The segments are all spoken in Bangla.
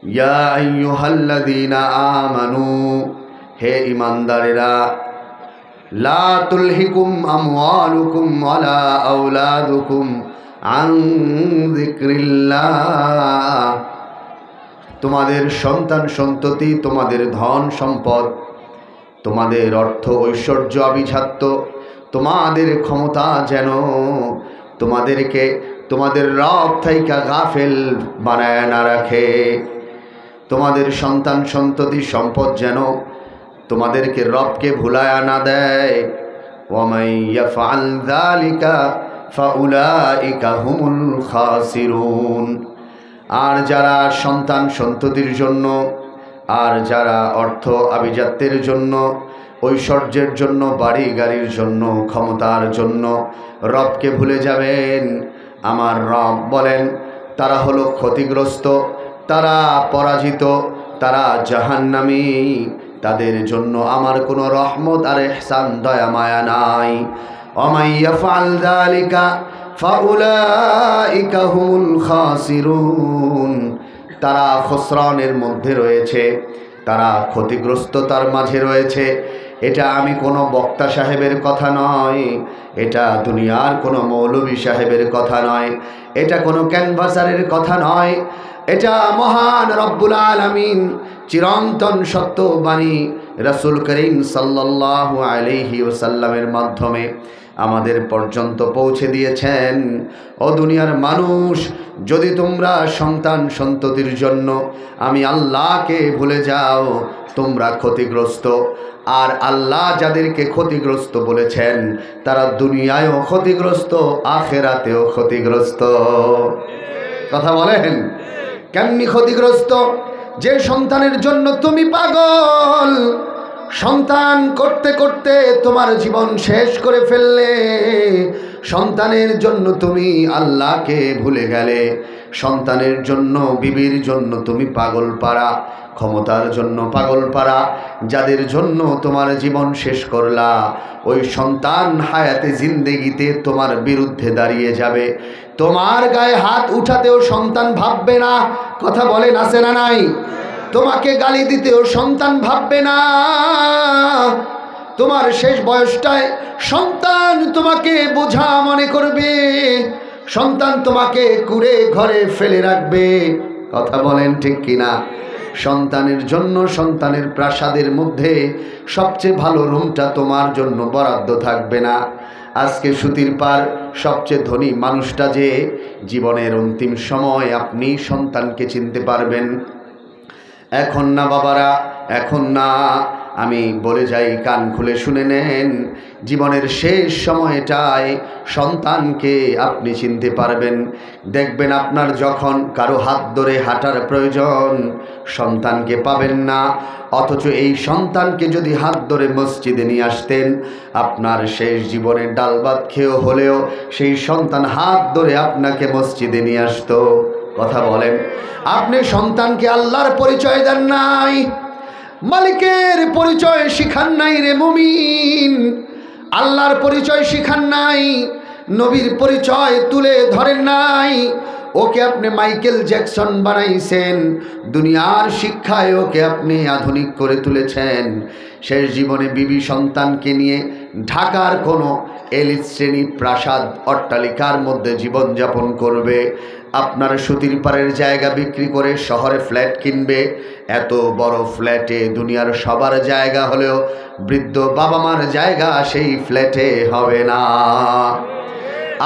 ইয়া আইয়ুহাল্লাযীনা আমানু, হে ঈমানদারেরা, লা তুলহিকুম আমওয়ালুকুম ওয়ালা আওলাদুকুম আন যিকরিল্লাহ, তোমাদের সন্তান সন্ততি, তোমাদের ধন সম্পদ, তোমাদের অর্থ ঐশ্বর্য আভিজাত্য, তোমাদের ক্ষমতা যেন তোমাদেরকে তোমাদের রব থাইকা গাফেল বানায় না রাখে। তোমাদের সন্তান সন্ততি সম্পদ যেন তোমাদেরকে রবকে ভুলায়া না দেয়। ওয়ামান ইয়াফআল যালিকা ফাউলাইকা হুমুল খাসিরুন। আর যারা সন্তান সন্ততির জন্য, আর যারা অর্থ আভিজাত্যের জন্য, ঐশ্বর্যের জন্য, বাড়ি গাড়ির জন্য, ক্ষমতার জন্য রবকে ভুলে যাবেন, আমার রব বলেন তারা হলো ক্ষতিগ্রস্ত, তারা পরাজিত, তারা জাহান্নামী, তাদের জন্য আমার কোনো রহমত আর ইহসান দয়া মায়া নাই। ওয়ামান ইয়াফআল যালিকা ফাউলাইকা হুমুল খাসিরুন। তারা খুসরানের মধ্যে রয়েছে, তারা ক্ষতিগ্রস্ততার মাঝে রয়েছে। এটা আমি কোনো বক্তা সাহেবের কথা নয়, এটা দুনিয়ার কোনো মৌলভী সাহেবের কথা নয়, এটা কোনো ক্যানভাসারের কথা নয়, এটা মহান রব্বুল আলামিন চিরন্তন সত্যবাণী রাসূল করিম সাল্লাল্লাহু আলাইহি ওয়াসাল্লামের মাধ্যমে আমাদের পর্যন্ত পৌঁছে দিয়েছেন। ও দুনিয়ার মানুষ, যদি তোমরা সন্তান সন্ততির জন্য আমি আল্লাহকে ভুলে যাও, তোমরা ক্ষতিগ্রস্ত। আর আল্লাহ যাদেরকে ক্ষতিগ্রস্ত বলেছেন তারা দুনিয়ায়ও ক্ষতিগ্রস্ত, আখেরাতেও ক্ষতিগ্রস্ত। কথা বলেন, কেমনি ক্ষতিগ্রস্ত? যে সন্তানের জন্য তুমি পাগল, সন্তান করতে করতে তোমার জীবন শেষ করে ফেললে, সন্তানের জন্য তুমি আল্লাহকে ভুলে গেলে, সন্তানের জন্য, বিবির জন্য তুমি পাগল পারা, ক্ষমতার জন্য পাগল পারা, যাদের জন্য তোমার জীবন শেষ করলা, ওই সন্তান হায়াতে জিন্দেগিতে তোমার বিরুদ্ধে দাঁড়িয়ে যাবে। তোমার গায়ে হাত উঠাতেও সন্তান ভাববে না। কথা বলেন, আছে না নাই? তোমাকে গালি দিতেও সন্তান ভাববে না। তোমার শেষ বয়সটায় সন্তান তোমাকে বোঝা মনে করবে, সন্তান তোমাকে কুড়ে ঘরে ফেলে রাখবে। কথা বলেন ঠিক কিনা? সন্তানের জন্য সন্তানের প্রাসাদের মধ্যে সবচেয়ে ভালো রুমটা তোমার জন্য বরাদ্দ থাকবে না। আজকে সুতির পার সবচেয়ে ধনী মানুষটা যে জীবনের অন্তিম সময় আপনি সন্তানকে চিনতে পারবেন। এখন না বাবারা, এখন না, আমি বলে যাই, কান খুলে শুনে নেন। জীবনের শেষ সময়টায় সন্তানকে আপনি চিনতে পারবেন। দেখবেন আপনার যখন কারো হাত ধরে হাঁটার প্রয়োজন, সন্তানকে পাবেন না, অথচ এই সন্তানকে যদি হাত ধরে মসজিদে নিয়ে আসতেন, আপনার শেষ জীবনে ডাল ভাত খেয়েও হলেও সেই সন্তান হাত ধরে আপনাকে মসজিদে নিয়ে আসতো। কথা বলেন, আপনি সন্তানকে আল্লাহর পরিচয় দেন নাই, মালিকের পরিচয় শিখান নাই রে মুমিন, আল্লাহর পরিচয় শিখান নাই, নবীর পরিচয় তুলে ধরেন নাই। ওকে আপনি মাইকেল জ্যাকসন বানাইছেন, দুনিয়ার শিক্ষায় ওকে আপনি আধুনিক করে তুলেছেন। শেষ জীবনে বিবি সন্তানকে নিয়ে ঢাকার কোনো এলিট শ্রেণী প্রাসাদ অট্টালিকার মধ্যে জীবনযাপন করবে। আপনার সুতির পারের জায়গা বিক্রি করে শহরে ফ্ল্যাট কিনবে। এত বড় ফ্ল্যাটে দুনিয়ার সবার জায়গা হলেও বৃদ্ধ বাবা মার জায়গা সেই ফ্ল্যাটে হবে না।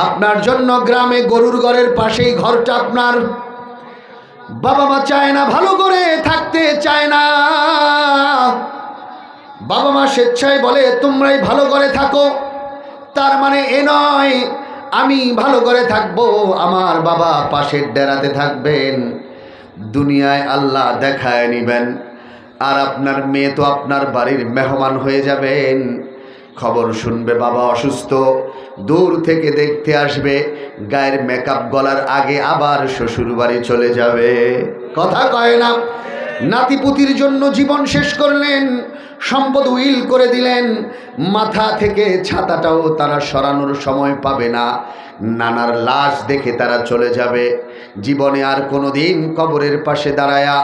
আপনার জন্য গ্রামে গরুর ঘরের পাশেই ঘরটা আপনার। বাবা মা চায় না, ভালো করে থাকতে চায় না। বাবা মা স্বেচ্ছায় বলে তোমরাই ভালো করে থাকো, তার মানে এ নয় আমি ভালো করে থাকবো, আমার বাবা পাশের ডেরাতে থাকবেন। দুনিয়ায় আল্লাহ দেখায় নিবেন, আর আপনার মেয়ে তো আপনার বাড়ির মেহমান হয়ে যাবেন। খবর শুনবে বাবা অসুস্থ, দূর থেকে দেখতে আসবে, গায়ের মেকআপ গলার আগে আবার শ্বশুর বাড়ি চলে যাবে। কথা কয় না? নাতিপুতির জন্য জীবন শেষ করলেন, সম্পদ উইল করে দিলেন, মাথা থেকে ছাতাটাও তারা সরানোর সময় পাবে না। নানার লাশ দেখে তারা চলে যাবে। জীবনে আর কোনো দিন কবরের পাশে দাঁড়ায়া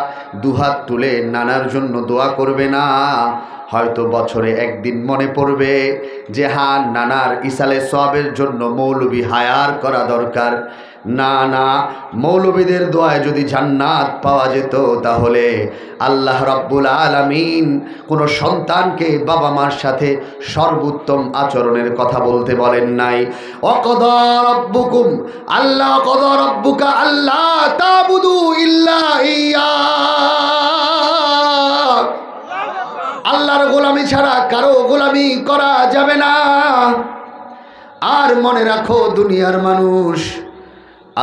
দুহাত তুলে নানার জন্য দোয়া করবে না। হয়তো বছরে একদিন মনে পড়বে যে হ্যাঁ, নানার ইসালে সওয়াবের জন্য মৌলবি হায়ার করা দরকার। না না, মৌলবীদের দোয়ায় যদি জান্নাত পাওয়া যেত তাহলে আল্লাহ রাব্বুল আলামিন কোনো সন্তানকে বাবা মার সাথে সর্বোত্তম আচরণের কথা বলতে বলেন নাই। ওয়াকাদা রাব্বুকুম আল্লাহ কাদা রাব্বুকা আল্লা তাবুদু ইল্লা ইয়া, আল্লাহর গোলামি ছাড়া কারো গোলামি করা যাবে না। আর মনে রাখো দুনিয়ার মানুষ,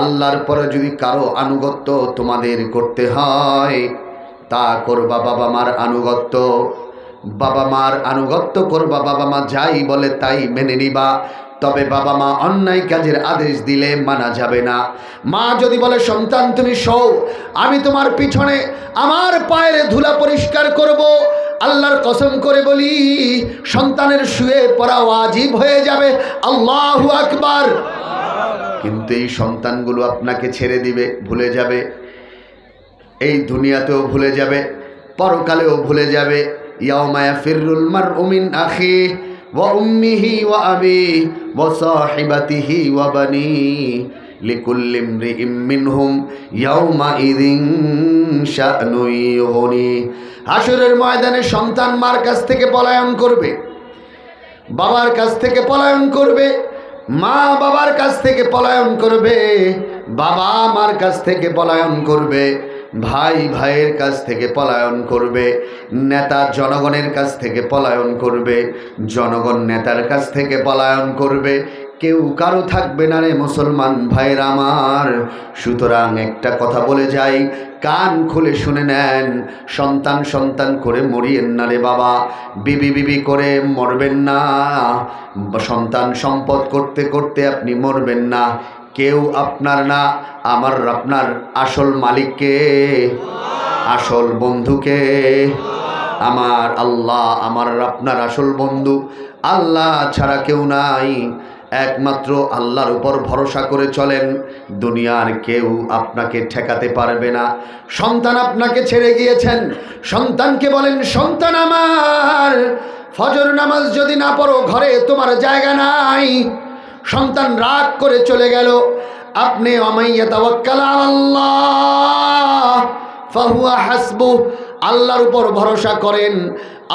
আল্লাহর পরে যদি কারো আনুগত্য তোমাদের করতে হয় তা করবা বাবা মার আনুগত্য। বাবা মার আনুগত্য করবা, বাবা মা যাই বলে তাই মেনে নিবা। তবে বাবা মা অন্যায় কাজের আদেশ দিলে মানা যাবে না। মা যদি বলে সন্তান তুমি শোও, আমি তোমার পিছনে আমার পায়ের ধুলা পরিষ্কার করব, আল্লাহর কসম করে বলি সন্তানের শুয়ে পড়া ওয়াজিব হয়ে যাবে। আল্লাহু আকবার। কিন্তু এই সন্তানগুলো আপনাকে ছেড়ে দিবে, ভুলে যাবে। এই দুনিয়াতেও ভুলে যাবে, পরকালেও ভুলে যাবে। ইয়াউমা ইয়াফিরুল মারউ মিন আখিহি ওয়া উম্মিহি ওয়া আবিহি ওয়া সাহিবাতিহি ওয়া বানিহি লিকুল্লি ইমরিইম মিনহুম ইয়াউমা ইযিন শা'নুন ইউগনি। হাশরের ময়দানে সন্তান মার কাছ থেকে পলায়ন করবে, বাবার কাছ থেকে পলায়ন করবে, মা বাবার কাছ থেকে পলায়ন করবে, বাবা মার কাছ থেকে পলায়ন করবে, ভাই ভাইয়ের কাছ থেকে পলায়ন করবে, নেতা জনগণের কাছ থেকে পলায়ন করবে, জনগণ নেতার কাছ থেকে পলায়ন করবে। কেউ কারো থাকবে না রে মুসলমান ভাইয়ের আমার। সুতরাং একটা কথা বলে যাই, কান খুলে শুনে নেন। সন্তান সন্তান করে মরিয়েন না রে বাবা, বিবি বিবি করে মরবেন না। সন্তান সম্পদ করতে করতে আপনি মরবেন না। কেউ আপনার না, আপনার আসল মালিককে, আসল বন্ধুকে আমার আল্লাহ। আমার আপনার আসল বন্ধু আল্লাহ ছাড়া কেউ নাই। একমাত্র আল্লাহর উপর ভরসা করে চলেন, দুনিয়ার কেউ আপনাকে ঠেকাতে পারবে না। সন্তান আপনাকে ছেড়ে গিয়েছেন, সন্তানকে বলেন সন্তান আমার ফজর নামাজ যদি না পড়ো ঘরে তোমার জায়গা নাই। সন্তান রাগ করে চলে গেল, আপনি ওয়ামাইয়া তাওয়াক্কাল আলাল্লাহ ফাহুয়া হাসবুহ, আল্লাহর উপর ভরসা করেন।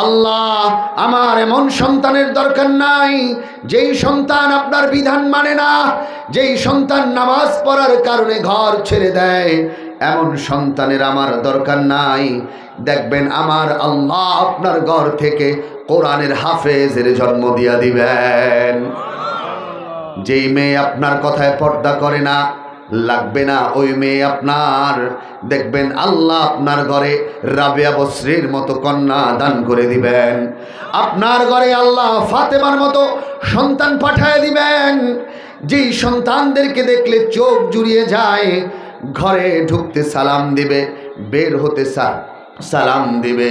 আল্লাহ আমার এমন সন্তানের দরকার নাই যেই সন্তান আপনার বিধান মানে না, যেই সন্তান নামাজ পড়ার কারণে ঘর ছেড়ে দেয়, এমন সন্তানের আমার দরকার নাই। দেখবেন আমার আল্লাহ আপনার ঘর থেকে কোরআনের হাফেজের জন্ম দিয়া দিবেন। যেই মেয়ে আপনার কথায় পর্দা করে না, লাগবে না ওই মেয়ে আপনার। দেখবেন আল্লাহ আপনার ঘরে রাবেয়া বসরির মতো কন্যা দান করে দিবেন। আপনার ঘরে আল্লাহ ফাতেমার মতো সন্তান পাঠায় দিবেন, যেই সন্তানদেরকে দেখলে চোখ জুড়িয়ে যায়। ঘরে ঢুকতে সালাম দিবে, বের হতে সালাম দিবে।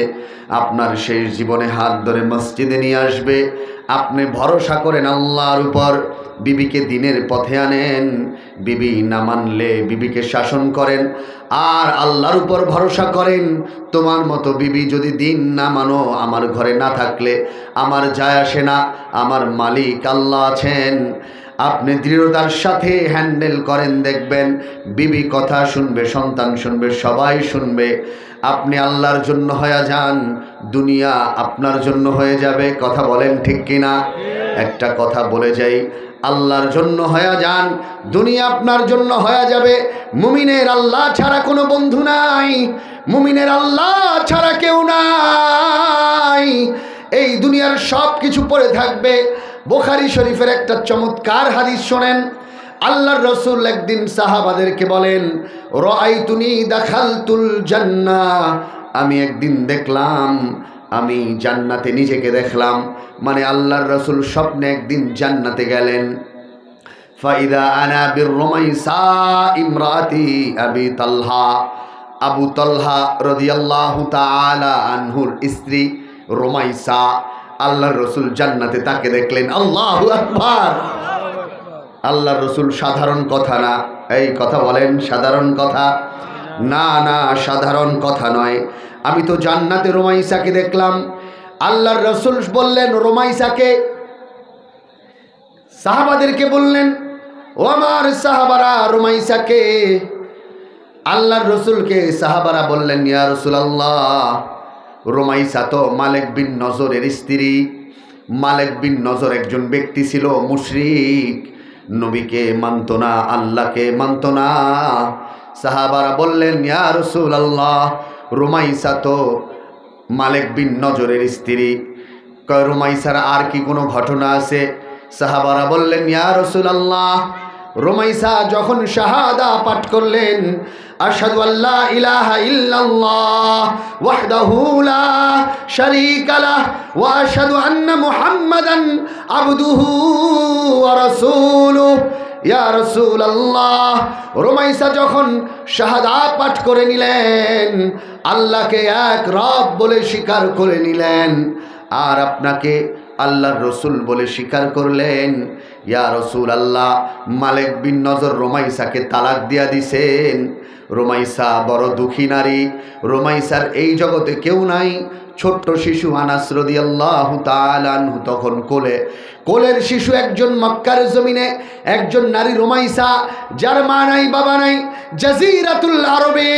আপনার শেষ জীবনে হাত ধরে মসজিদে নিয়ে আসবে। আপনি ভরসা করেন আল্লাহর উপর, বিবিকে দিনের পথে আনেন, বিবি না মানলে বিবিকে শাসন করেন, আর আল্লাহর উপর ভরসা করেন। তোমার মতো বিবি যদি দিন না মানো, আমার ঘরে না থাকলে আমার যায় আসে না, আমার মালিক আল্লাহ আছেন। আপনি দৃঢ়তার সাথে হ্যান্ডেল করেন, দেখবেন বিবি কথা শুনবে, সন্তান শুনবে, সবাই শুনবে। আপনি আল্লাহর জন্য হয়ে যান, দুনিয়া আপনার জন্য হয়ে যাবে। কথা বলেন ঠিক কিনা? একটা কথা বলে যাই, আল্লাহর জন্য হয়ে যান, দুনিয়া আপনার জন্য হয়ে যাবে। মুমিনের আল্লাহ ছাড়া কোনো বন্ধু নাই, মুমিনের আল্লাহ ছাড়া কেউ নাই। এই দুনিয়ার সব কিছু পড়ে থাকবে। বুখারী শরীফের একটা চমৎকার হাদিস শোনেন। আল্লাহর রাসূল একদিন সাহাবাদেরকে বলেন, রাআইতুনি দাখালতুল জান্নাহ, আমি একদিন দেখলাম, আমি জান্নাতে নিজেকে দেখলাম। মানে আল্লাহর রাসূল স্বপ্নে একদিন জান্নাতে গেলেন। ফাইদা আনা বিররুমাইসা ইমরাতি আবি তালহা, আবু তলহা রাদিয়াল্লাহু তাআলা আনহুর স্ত্রী রুমাইসা, আল্লাহর রসুল জান্নাতে তাকে দেখলেন। আল্লাহু আকবার। আল্লাহর রসুল সাধারণ কথা না, এই কথা বলেন সাধারণ কথা না, না সাধারণ কথা নয়। আমি তো জান্নাতে রুমাইসাকে দেখলাম। আল্লাহর রসুল বললেন রুমাইসাকে, সাহাবাদেরকে বললেন, ও আমার সাহাবারা, রুমাইসাকে। আল্লাহর রসুলকে সাহাবারা বললেন, ইয়া রাসূলুল্লাহ, রুমাইসা তো মালিক বিন নজরের স্ত্রী। মালিক বিন নজর একজন ব্যক্তি ছিল মুশরিক, নবীকে মানত না, আল্লাহকে মানত না। সাহাবারা বললেন, ইয়া রাসূলুল্লাহ, রুমাইসা তো মালিক বিন নজরের স্ত্রী, রুমাইসার আর কি কোনো ঘটনা আছে? সাহাবারা বললেন, ইয়া রাসূলুল্লাহ, রুমাইসা যখন শাহাদা পাঠ করলেন, আশহাদু আল্লা ইলাহা ইল্লাল্লাহ ওয়াহদাহু লা শারীকা লাহ ওয়া আশহাদু আন্না মুহাম্মাদান আবদুহু ওয়া রাসূলুহু, ইয়া রাসূলুল্লাহ, রুমাইসা যখন শাহাদা পাঠ করে নিলেন, আল্লাহকে এক রব বলে স্বীকার করে নিলেন, আর আপনাকে আল্লাহর রসুল বলে স্বীকার করলেন, ইয়া রাসূলুল্লাহ, মালিক বিন নজর রুমাইসাকে তালাক দিয়া দিছেন। রুমাইসা বড় দুঃখী নারী, রুমাইসার এই জগতে কেউ নাই। ছোট্ট শিশু আনাস রাদিয়াল্লাহু তাআলা আনহু তখন কোলের শিশু একজন, মক্কার জমিনে একজন নারী রুমাইসা, যার মা নাই বাবা নাই, জাজিরাতুল আরবে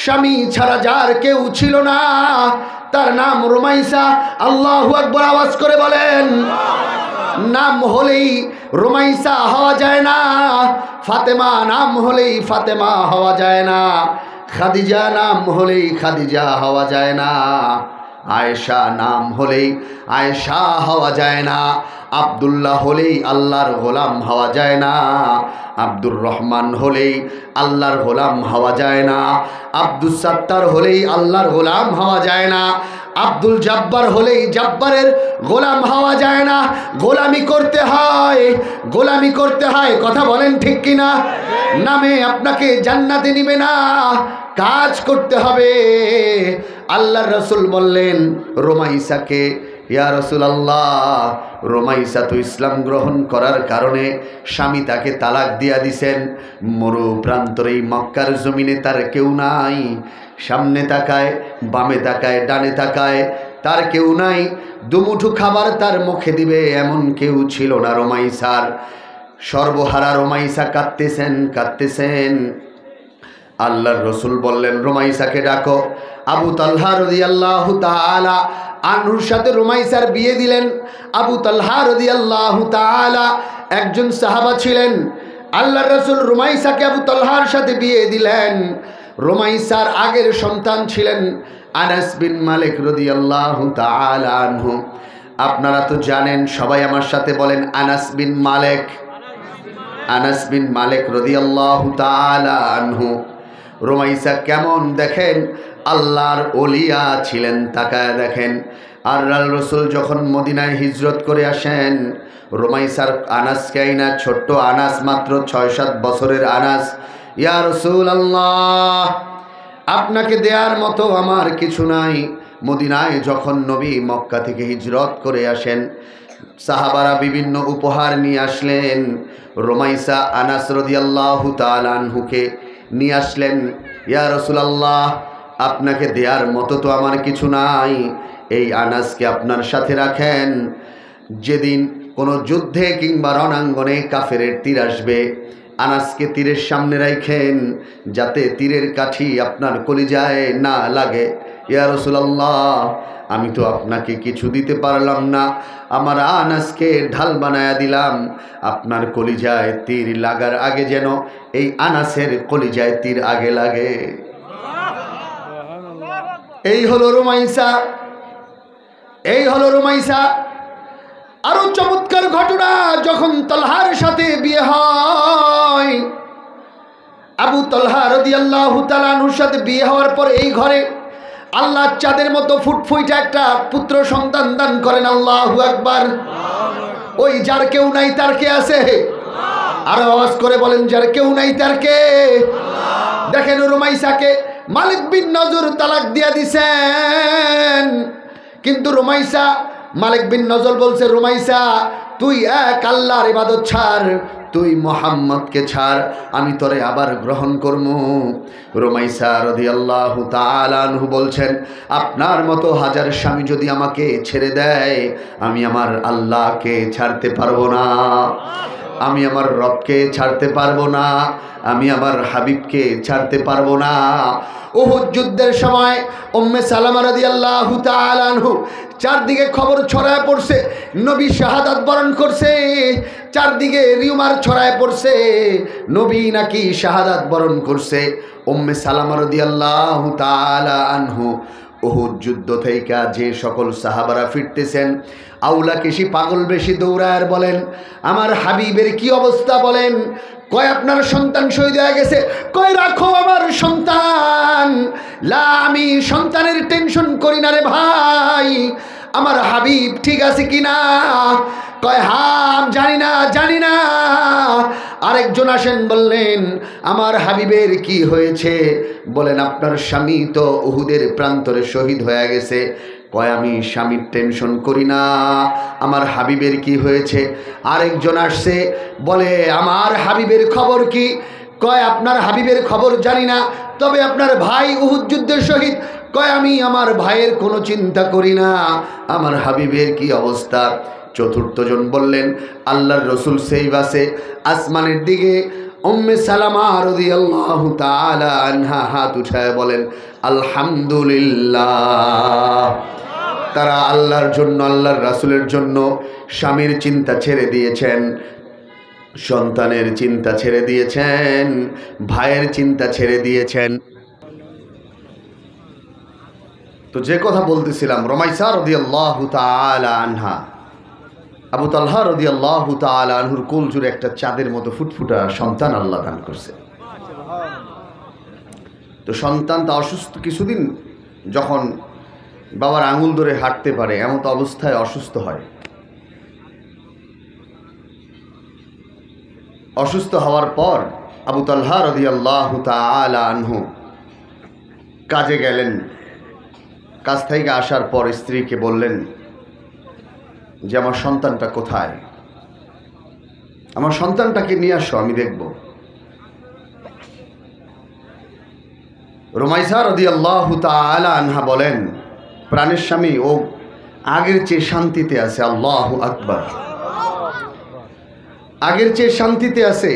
স্বামী ছাড়া যার কেউ ছিল না, তার নাম রুমাইসা। আল্লাহু আকবার আওয়াজ করে বলেন। নাম হলেই রুমাইসা হওয়া যায় না, ফাতেমা নাম হলেই ফাতেমা হওয়া যায় না, খাদিজা নাম হলেই খাদিজা হওয়া যায় না, আয়েশা নাম হলেই আয়েশা হওয়া যায় না, আব্দুল্লাহ হলেই আল্লাহর গোলাম হওয়া যায় না, আব্দুর রহমান হলেই আল্লাহর গোলাম হওয়া যায় না, আব্দুস সাত্তার হলেই আল্লাহর গোলাম হওয়া যায় না, আব্দুল জব্বার হলেই জব্বারের গোলাম হওয়া যায় না। গোলামি করতে হয়, গোলামি করতে হয়। কথা বলেন ঠিক কিনা? নামে আপনাকে জান্নাতে নিবে না, কাজ করতে হবে। আল্লাহর রসুল বললেন রুমাইসাকে, ইয়া রাসূলুল্লাহ, রুমাইসা তো ইসলাম গ্রহণ করার কারণে স্বামী তাকে তালাক দিয়া দিছেন। মরু প্রান্তরে মক্কার জমিনে তার কেউ নাই, সামনে তাকায়, বামে তাকায়, ডানে তাকায়, তার কেউ নাই। দুমুঠো খাবার তার মুখে দিবে এমন কেউ ছিল না রুমাইসার। সর্বহারা রুমাইসা কাঁদতেছেন কাঁদতেছেন। আল্লাহর রসুল বললেন রুমাইসাকে ডাকো। আবু তালহা রাদিয়াল্লাহু তাআলা আনহুর সাথে রুমাইসার বিয়ে দিলেন। আবু তালহা রাদিয়াল্লাহু তাআলা একজন সাহাবা ছিলেন। আল্লাহর রসুল রুমাইসাকে আবু তালহার সাথে বিয়ে দিলেন। রুমাইসার আগের সন্তান ছিলেন আনাস বিন মালিক রাদিয়াল্লাহু তাআলা আনহু। আপনারা তো জানেন, সবাই আমার সাথে বলেন আনাস বিন মালিক। আনাস বিন মালিক রাদিয়াল্লাহু তাআলা আনহু। রুমাইসা কেমন দেখেন, আল্লাহর ওলিয়া ছিলেন, তাকায় দেখেন। আল্লাহর রসুল যখন মদিনায় হিজরত করে আসেন, রুমাইসার আনাসকে আইনা, ছোট্ট আনাস, মাত্র 6-7 বছরের আনাস, ইয়া রাসূলুল্লাহ, আপনাকে দেয়ার মতো আমার কিছু নাই। মদিনায় যখন নবী মক্কা থেকে হিজরত করে আসেন, সাহাবারা বিভিন্ন উপহার নিয়ে আসলেন। রুমাইসা আনাস রাদিয়াল্লাহু তাআলা আনহুকে নিয়ে আসলেন, ইয়া রাসূলুল্লাহ, আপনাকে দেয়ার মতো তো আমার কিছু নাই, এই আনাসকে আপনার সাথে রাখেন। যেদিন কোনো যুদ্ধে কিংবা রণাঙ্গনে কাফেরের তীর আসবে, আনাসকে তীরের সামনে রাখেন, যাতে তীরের কাঠি আপনার কলিজায় না লাগে। ইয়া রাসূলুল্লাহ, আমি তো আপনাকে কিছু দিতে পারলাম না, আমার আনাসকে ঢাল বানায়া দিলাম, আপনার কলিজায় তীর লাগার আগে যেন এই আনাসের কলিজায় তীর আগে লাগে। এই হলো রুমাইসা, এই হলো রুমাইসা। আরো চমৎকার ঘটনা, যখন তালহার সাথে বিয়ে হয়, আবু তালহা রাদিয়াল্লাহু তাআলা আনহুর সাথে বিয়ে হওয়ার পর এই ঘরে আল্লাহ চাঁদের মতো ফুটফুইটা একটা পুত্র সন্তান দান করেন। আল্লাহু আকবার। ওই যার কেউ নাই তার কে আছে? আরো আওয়াজ করে বলেন, যার কেউ নাই তার কে? দেখেন রুমাইসাকে মালিক বিন নজর তালাক দিয়া দিছেন। কিন্তু রুমাইসা, মালিক বিন নজর বলছে, রুমাইসা তুই এক আল্লাহর ইবাদত ছাড়, তুই মোহাম্মদকে ছাড়, আমি তোরে আবার গ্রহণ করবো। রুমাইসা রাদিয়াল্লাহু তাআলা আনহু বলছেন, আপনার মতো হাজার স্বামী যদি আমাকে ছেড়ে দেয়, আমি আমার আল্লাহকে ছাড়তে পারবো না, আমি আমার রবকে ছাড়তে পারবো না, আমি আমার হাবিবকে ছাড়তে পারবো না। উহুদ যুদ্ধের সময় উম্মে সালামা রাদিয়াল্লাহু তাআলা আনহু, চারদিকে খবর ছড়ায় পড়ছে নবী শাহাদাত বরণ করছে, চারদিকে রিউমার ছড়ায় পড়ছে নবী নাকি শাহাদাত বরণ করছে। উম্মে সালামা রাদিয়াল্লাহু তাআলা আনহু উহুদ যুদ্ধ থেকে যে সকল সাহাবারা ফিরতেছেন, আউলা কেশি পাগল বেশি দৌড়ায় বলেন, আমার হাবিবের কি অবস্থা বলেন? কয় আপনার সন্তান শহীদ হয়ে গেছে। কয় রাখো আমার সন্তান, লা আমি সন্তানের টেনশন করি না রে ভাই, আমার হাবিব ঠিক আছে কিনা? কয় হ্যাঁ জানি না। আরেকজন আসেন, বললেন আমার হাবিবের কি হয়েছে? বলেন আপনার স্বামী তো উহুদের প্রান্তরে শহীদ হয়ে গেছে। কয় আমি স্বামীর টেনশন করি না, আমার হাবিবের কি হয়েছে? আরেকজন আসছে, বলে আমার হাবিবের খবর কি? কয় আপনার হাবিবের খবর জানি না, তবে আপনার ভাই উহুদ যুদ্ধের শহীদ। কয় আমি আমার ভাইয়ের কোনো চিন্তা করি না, আমার হাবিবের কি অবস্থা? চতুর্থজন বললেন আল্লাহর রসুল সেই বাসে আসমানের দিকে। উম্মে সালামা রাদিয়াল্লাহু তাআলা আনহা হাত উঠায় বলেন আলহামদুলিল্লাহ। তারা আল্লাহর জন্য, আল্লাহর রাসূলের জন্য স্বামীর চিন্তা ছেড়ে দিয়েছেন, সন্তানের চিন্তা ছেড়ে দিয়েছেন, ভাইয়ের চিন্তা ছেড়ে দিয়েছেন। তো যে কথা বলতেছিলাম, রুমাইসা রাদিয়াল্লাহু তাআলা আনহা, আবু তালহা রাদিয়াল্লাহু তাআলা আনহুর কোল জুড়ে একটা চাঁদের মতো ফুটফুটা সন্তান আল্লাহ দান করছে। তো সন্তানটা অসুস্থ, কিছুদিন যখন বাবার আঙুল ধরে হাঁটতে পারে এমন অবস্থায় অসুস্থ হয়। অসুস্থ হওয়ার পর আবু তালহা রাদিয়াল্লাহু তাআলা আনহু কাজে গেলেন। কাজ থেকে আসার পর স্ত্রীকে বললেন যে আমার সন্তানটা কোথায়, আমার সন্তানটাকে নিয়ে আসো, আমি দেখব। রুমাইসা রাদিয়াল্লাহু তাআলা আনহা বলেন, প্রাণের স্বামী ও আগের চেয়ে শান্তিতে আছে। আল্লাহু আকবার। আগের চেয়ে শান্তিতে আছে।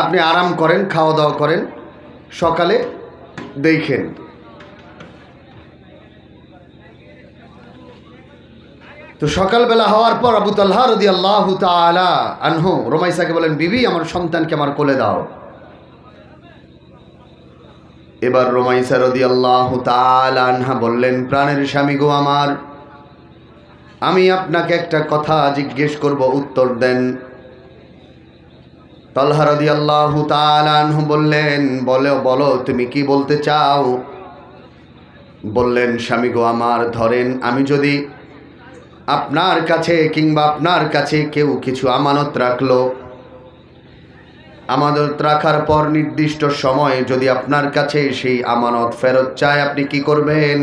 আপনি আরাম করেন, খাওয়া দাওয়া করেন, সকালে দেখেন। তো সকালবেলা হওয়ার পর আবু তালহা রাদিয়াল্লাহু তাআলা আনহু রুমাইসাকে বলেন, বিবি আমার সন্তানকে আমার কোলে দাও। এবার রুমাইসা রাদিয়াল্লাহু তাআলা আনহা বললেন, প্রাণের স্বামী গো আমার, আমি আপনাকে একটা কথা জিজ্ঞেস করব, উত্তর দেন। তালহা রাদিয়াল্লাহু তাআলা আনহু বললেন, বলো তুমি কি বলতে চাও? বললেন, স্বামী গো আমার, ধরেন আমি যদি আপনার কাছে কিংবা আপনার কাছে কেউ কিছু আমানত রাখলো, আমানত রাখার পর নির্দিষ্ট সময়ে যদি আপনার কাছে সেই আমানত ফেরত চায়, আপনি কি করবেন?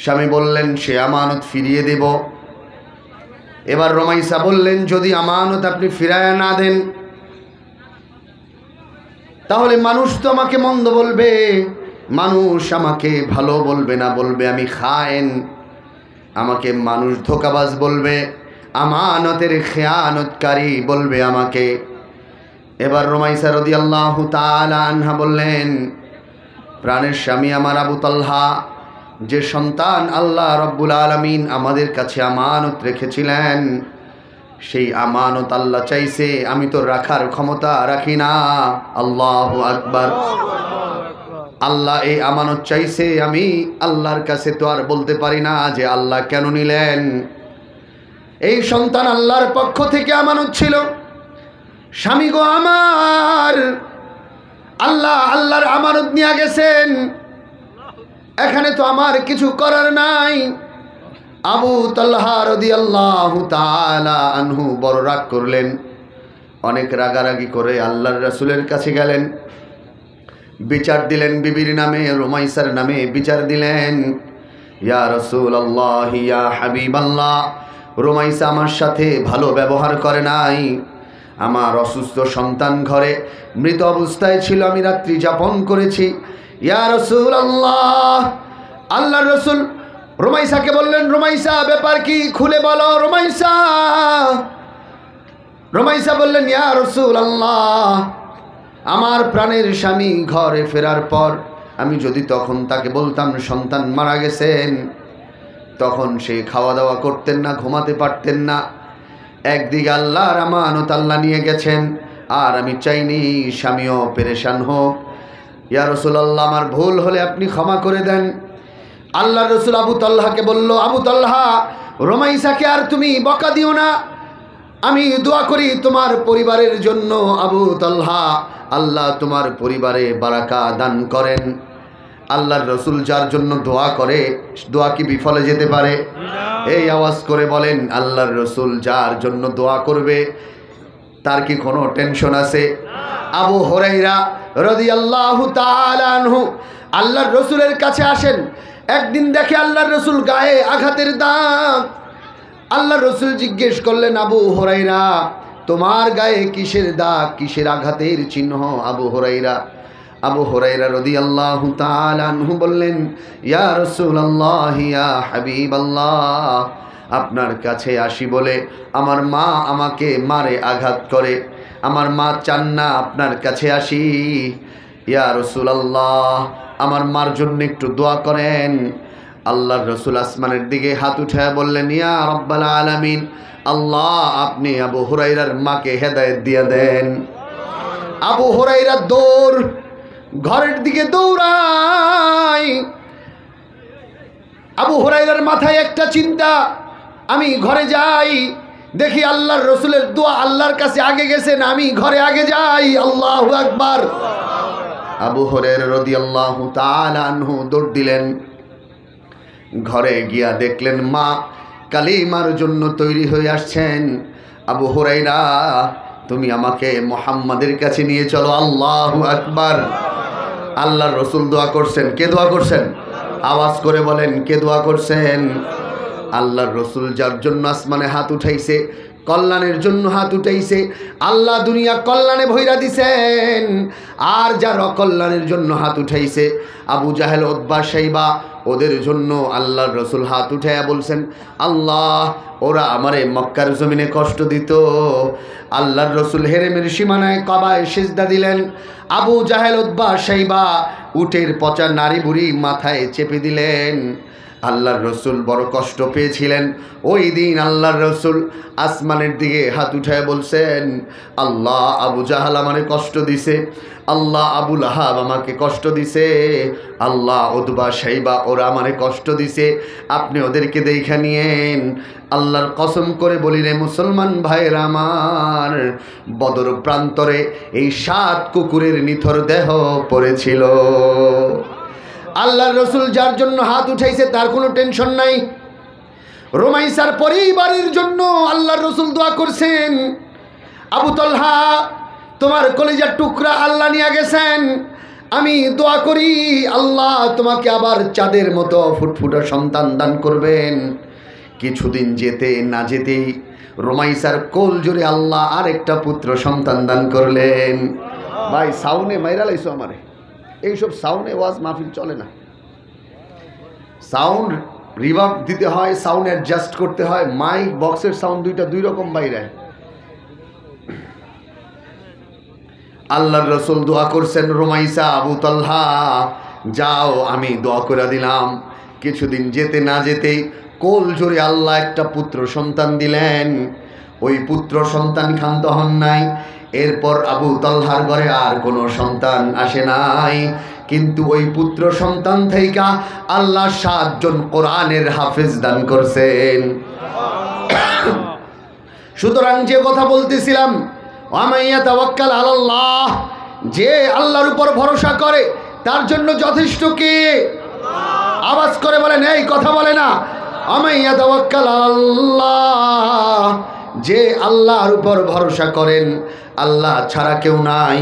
স্বামী বললেন, সে আমানত ফিরিয়ে দেব। এবার রুমাইসা বললেন, যদি আমানত আপনি ফিরায় না দেন তাহলে মানুষ তো আমাকে মন্দ বলবে, মানুষ আমাকে ভালো বলবে না, বলবে আমি খায়েন, আমাকে মানুষ ধোঁকাবাজ বলবে, আমানতের খেয়ানতকারী বলবে আমাকে। এবার রুমাইসা রাদিয়াল্লাহু তাআলা আনহা বললেন, প্রাণের স্বামী আমার আবু তালহা, যে সন্তান আল্লাহ রাব্বুল আলামিন আমাদের কাছে আমানত রেখেছিলেন, সেই আমানত আল্লাহ চাইছে, আমি তো রাখার ক্ষমতা রাখি না। আল্লাহু আকবার। আল্লাহ এই আমানত চাইছে, আমি আল্লাহর কাছে তো আর বলতে পারি না যে আল্লাহ কেন নিলেন। এই সন্তান আল্লাহর পক্ষ থেকে আমানত ছিল। স্বামী গো আমার, আল্লাহর আমানত নিয়ে গেছেন, এখানে তো আমার কিছু করার নাই। আবু তালহা রাদিয়াল্লাহু তাআলা আনহু বড় রাগ করলেন, অনেক রাগারাগি করে আল্লাহর রাসূলের কাছে গেলেন। বিচার দিলেন বিবির নামে, রুমাইসার নামে বিচার দিলেন। ইয়া রাসূলুল্লাহ, ইয়া হাবিবাল্লাহ, রুমাইসা আমার সাথে ভালো ব্যবহার করে নাই। আমার অসুস্থ সন্তান ঘরে মৃত অবস্থায় ছিল, আমি রাত্রি যাপন করেছি। ইয়া রাসূলুল্লাহ, আল্লাহর রাসূল রুমাইসাকে বললেন, রুমাইসা ব্যাপার কি, খুলে বলো রুমাইসা। রুমাইসা বললেন, ইয়া রাসূলুল্লাহ, আমার প্রাণের স্বামী ঘরে ফেরার পর আমি যদি তখন তাকে বলতাম সন্তান মারা গেছেন, তখন সে খাওয়া দাওয়া করতেন না, ঘুমাতে পারতেন না। একদিকে আল্লাহর আমানত আল্লাহ নিয়ে গেছেন, আর আমি চাইনি স্বামীও পেরেশান হোক। ইয়া রাসূলুল্লাহ, আমার ভুল হলে আপনি ক্ষমা করে দেন। আল্লাহর রাসূল আবু তালহাকে বলল, আবু তালহা, রুমাইসাকে আর তুমি বকা দিও না, আমি দোয়া করি তোমার পরিবারের জন্য। আবু তালহা, আল্লাহ তোমার পরিবারে বারাকা দান করেন। আল্লাহর রসুল যার জন্য দোয়া করে, দোয়া কি বিফলে যেতে পারে? এই আওয়াজ করে বলেন, আল্লাহর রসুল যার জন্য দোয়া করবে তার কি কোনো টেনশন আছে? আবু হুরায়রা রাদিয়াল্লাহু তাআলা আনহু আল্লাহর রসুলের কাছে আসেন। একদিন দেখে আল্লাহর রসুল গায়ে আঘাতের দাগ। আল্লাহর রসুল জিজ্ঞেস করলেন, আবু হুরায়রা, তোমার গায়ে কিসের দাগ, কিসের আঘাতের চিহ্ন? আবু হুরায়রা রাদিয়াল্লাহু তাআলা আনহু বললেন, ইয়া রাসূলুল্লাহ, ইয়া হাবিবাল্লাহ, আপনার কাছে আসি বলে আমার মা আমাকে মারে, আঘাত করে। আমার মা চান না আপনার কাছে আসি। ইয়া রাসূলুল্লাহ, আমার মার জন্য একটু দোয়া করেন। আল্লাহর রসুল আসমানের দিকে হাত উঠায় বললেন, ইয়া রাব্বাল আলামিন, আল্লাহ আপনি আবু হুরায়রার মাকে হেদায়েত দিয়ে দেন। আবু হুরায়রা ঘরের দিকে দৌড়ায়। আবু হুরায়রার মাথায় একটা চিন্তা, আমি ঘরে যাই, দেখি আল্লাহর রসুলের দোয়া আল্লাহর কাছে আগে গেছেন, আমি ঘরে আগে যাই। আল্লাহু আকবার। আবু হুরায়রা রাদিয়াল্লাহু তাআলা আনহু দৌড় দিলেন। ঘরে গিয়া দেখলেন মা কালিমার জন্য তৈরি হয়ে আসছেন। আবু হুরায়রা, তুমি আমাকে মুহাম্মাদের কাছে নিয়ে চলো। আল্লাহু আকবার। আল্লাহর রসুল দোয়া করছেন। কে দোয়া করছেন? আওয়াজ করে বলেন, কে দোয়া করছেন? আল্লাহর রসুল যার জন্য আসমানে হাত উঠাইছে, কল্যাণের জন্য হাত উঠাইছে, আল্লাহ দুনিয়া কল্যাণে ভৈরা দিছেন। আর যার অকল্যাণের জন্য হাত উঠাইছে, আবু জাহেল, উতবা, শাইবা, ওদের জন্য আল্লাহর রসুল হাত উঠাইয়া বলছেন, আল্লাহ ওরা আমারে মক্কার জমিনে কষ্ট দিত। আল্লাহর রসুল হেরেমের সীমানায় কাবায় সিজদা দিলেন। আবু জাহেল, উতবা, শাইবা উটের পচা নারী বুড়ি মাথায় চেপে দিলেন। আল্লাহর রসুল বড় কষ্ট পেয়েছিলেন। ওই দিন আল্লাহর রসুল আসমানের দিকে হাত উঠায় বলছেন, আল্লাহ আবু জাহাল আমারে কষ্ট দিছে, আল্লাহ আবু লাহাব আমাকে কষ্ট দিছে, আল্লাহ উতবা, শাইবা ওরা আমারে কষ্ট দিছে, আপনি ওদেরকে দেখে নিয়েন। আল্লাহর কসম করে বলি রে মুসলমান ভাইয়েরা আমার, বদর প্রান্তরে এই 7 কুকুরের নিথর দেহ পড়েছিল। আল্লাহর রসুল যার জন্য হাত উঠাইছে তার কোনো টেনশন নাই। রুমাইসার পরিবারের জন্য আল্লাহর রসুল দোয়া করছেন। আবু তালহা, তোমার কলিজার টুকরা আল্লাহ নিয়ে গেছেন, আমি দোয়া করি আল্লাহ তোমাকে আবার চাঁদের মতো ফুটফুটে সন্তান দান করবেন। কিছুদিন যেতে না যেতেই রুমাইসার কোল জুড়ে আল্লাহ আরেকটা পুত্র সন্তান দান করলেন। ভাই সাউনে মাইরা লাইছো আমারে, এইসব সাউন্ডে ওয়াজ মাহফিল চলে না। সাউন্ড রিভার্ব দিতে হয়, সাউন্ড অ্যাডজাস্ট করতে হয়। মাইক বক্সের সাউন্ড দুই রকম বাইরে। আল্লাহর রসুল দোয়া করছেন, রুমাইসা, আবু তালহা যাও, আমি দোয়া করে দিলাম। কিছুদিন যেতে না যেতেই কোল জোরে আল্লাহ একটা পুত্র সন্তান দিলেন। ওই পুত্র সন্তান ক্ষান্ত হন নাই। এরপর আবু তালহার ঘরে আর কোনো সন্তান আসে নাই, কিন্তু ওই পুত্র সন্তান থেকে আল্লাহ 7 জন কোরআনের হাফেজ দান করছেন। সুতরাং যে কথা বলতেছিলাম, ওয়ামাইয়া তাওয়াক্কাল আলাল্লাহ, যে আল্লাহর উপর ভরসা করে তার জন্য যথেষ্ট কে? আওয়াজ করে বলেন, এই কথা বলে না। ওয়ামাইয়া তাওয়াক্কাল আলাল্লাহ, যে আল্লাহর উপর ভরসা করেন, আল্লাহ ছাড়া কেউ নাই,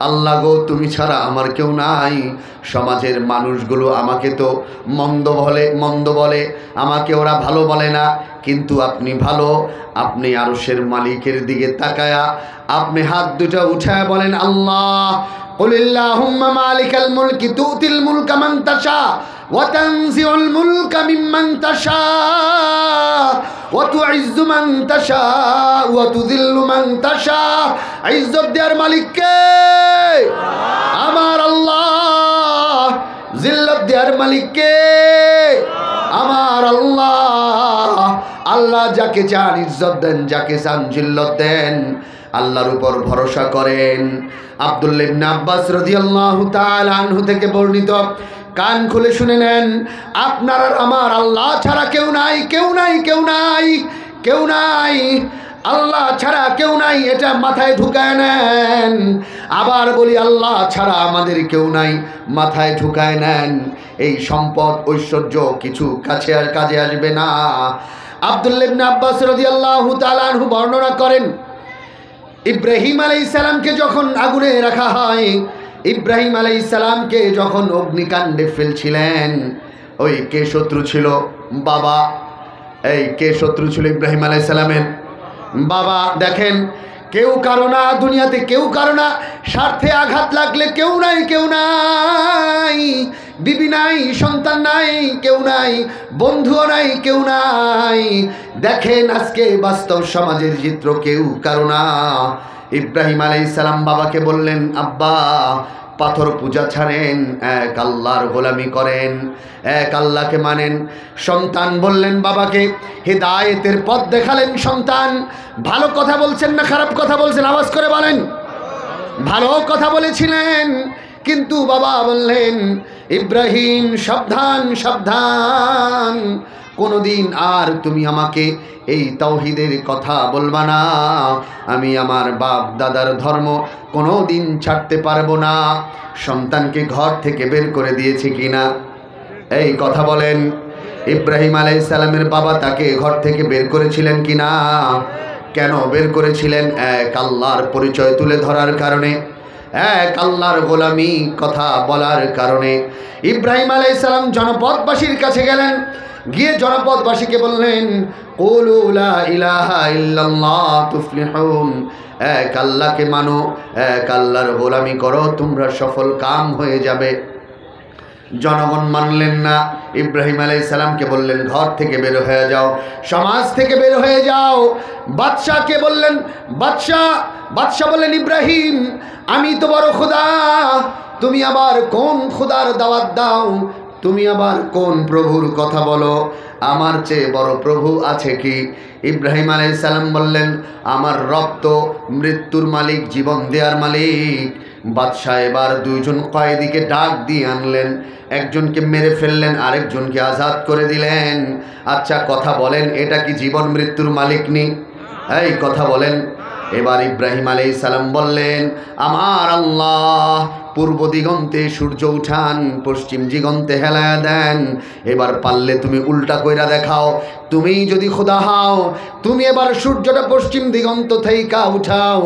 আল্লাহ গো তুমি ছাড়া আমার কেউ নাই, সমাজের মানুষগুলো আমাকে তো মন্দ বলে, আমাকে ওরা ভালো বলে না, কিন্তু আপনি ভালো। আপনি আরশের মালিকের দিকে তাকায়া আপনি হাত দুটো উঠায় বলেন আল্লাহ, কুলিল্লাহুম্মা মালিকাল মুলকি তুতিল মুলকা মান তাশা ওয়া তানজিউল মুলকা মিম্মান তাশা ওয়া তুইজ্জু মান তাশা ওয়া তুযিল্লু মান তাশা। ইজ্জত দেওয়ার মালিক কে? আমার আল্লাহ। জিল্লত দেওয়ার মালিক কে? আমার আল্লাহ। আল্লাহ যাকে চান ইজ্জত দেন, যাকে চান জিল্লত দেন। আল্লাহর উপর ভরসা করেন। আব্দুল্লাহ ইবনে আব্বাস রাদিয়াল্লাহু তাআলা আনহু থেকে বর্ণিত, কান খুলে শুনে নেন, আপনার আর আমার আল্লাহ ছাড়া কেউ নাই, কেউ নাই, কেউ নাই, কেউ নাই, আল্লাহ ছাড়া কেউ নাই, এটা মাথায় ঢুকায় নেন। আবার বলি আল্লাহ ছাড়া আমাদের কেউ নাই, মাথায় ঢুকায় নেন। এই সম্পদ ঐশ্বর্য কিছু কাছে আর কাজে আসবে না। আব্দুল্লাহ ইবনে আব্বাস রাদিয়াল্লাহু তাআলা আনহু বর্ণনা করেন, ইব্রাহিম আলাইহিস সালামকে যখন আগুনে রাখা হয়, ইব্রাহিম আলাইহিস সালামকে যখন অগ্নিকাণ্ডে ফেলছিলেন, ওই কে শত্রু ছিল? বাবা। এই কে শত্রু ছিল ইব্রাহিম আলাইহিস সালামের? বাবা। দেখেন, কেউ কারো না, দুনিয়াতে কেউ কারো না, স্বার্থে আঘাত লাগলে কেউ নাই, কেউ নাই, বিবি নাই, সন্তান নাই, কেউ নাই, বন্ধুও নাই, কেউ নাই। দেখেন আজকে বাস্তব সমাজের চিত্র, কেউ কারো না। ইব্রাহিম আলাইহিস সালাম বাবাকে বললেন, আব্বা পাথর পূজা ছাড়েন, এক আল্লাহর গোলামি করেন, এক আল্লাহকে মানেন। সন্তান বললেন বাবাকে, হেদায়েতের পথ দেখালেন সন্তান। ভালো কথা বলছেন না খারাপ কথা বলছেন? আওয়াজ করে বলেন। ভালো কথা বলেছিলেন, কিন্তু বাবা বললেন, ইব্রাহিম সাবধান, সাবধান, কোনোদিন আর তুমি আমাকে এই তাওহীদের কথা বলবা না। আমি আমার বাপ দাদার ধর্ম কোনোদিন ছাড়তে পারবো না। সন্তানকে ঘর থেকে বের করে দিয়েছে কিনা? এই কথা বলেন। ইব্রাহিম আলাইহিস সালামের বাবা তাকে ঘর থেকে বের করেছিলেন কিনা? কেন বের করেছিলেন? এক আল্লাহর পরিচয় তুলে ধরার কারণে, এক আল্লাহর গোলামি কথা বলার কারণে। ইব্রাহিম আলাইহিস সালাম জনপদবাসীর কাছে গেলেন, গিয়ে জনপদবাসীকে বললেন, কুলু লা ইলাহা ইল্লাল্লাহ তুফলিহুন, এক আল্লাহকে মানো, এক আল্লাহর গোলামি করো, তোমরা সফল কাম হয়ে যাবে। জনগণ মানলেন না। ইব্রাহিম আলাইহিস সালামকে বললেন, ঘর থেকে বের হয়ে যাও, সমাজ থেকে বের হয়ে যাও। বাদশাহকে বললেন, বাদশাহ বললেন, ইব্রাহিম আমি তো বড় খোদা, তুমি আবার কোন খোদার দাওয়াত দাও? তুমি আবার কোন প্রভুর কথা বলো? আমার চেয়ে বড় প্রভু আছে কি? ইব্রাহিম আলাইহিস সালাম বললেন, আমার রব তো মৃত্যুর মালিক, জীবন দেওয়ার মালিক। বাদশাহ এবার দুইজন কয়েদিকে ডাক দিয়ে আনলেন, একজনকে মেরে ফেললেন, আরেকজনকে আজাদ করে দিলেন। আচ্ছা কথা বলেন, এটা কি জীবন মৃত্যুর মালিক নি? এই কথা বলেন। এবার ইব্রাহিম আলাইহিস সালাম বললেন, আমার আল্লাহ পূর্ব দিগন্তে সূর্য উঠান, পশ্চিম দিগন্তে হেলায়া দেন। এবার পারলে তুমি উল্টা কইরা দেখাও। তুমি যদি খোদা হও, তুমি এবার সূর্যটা পশ্চিম দিগন্ত থেইকা উঠাও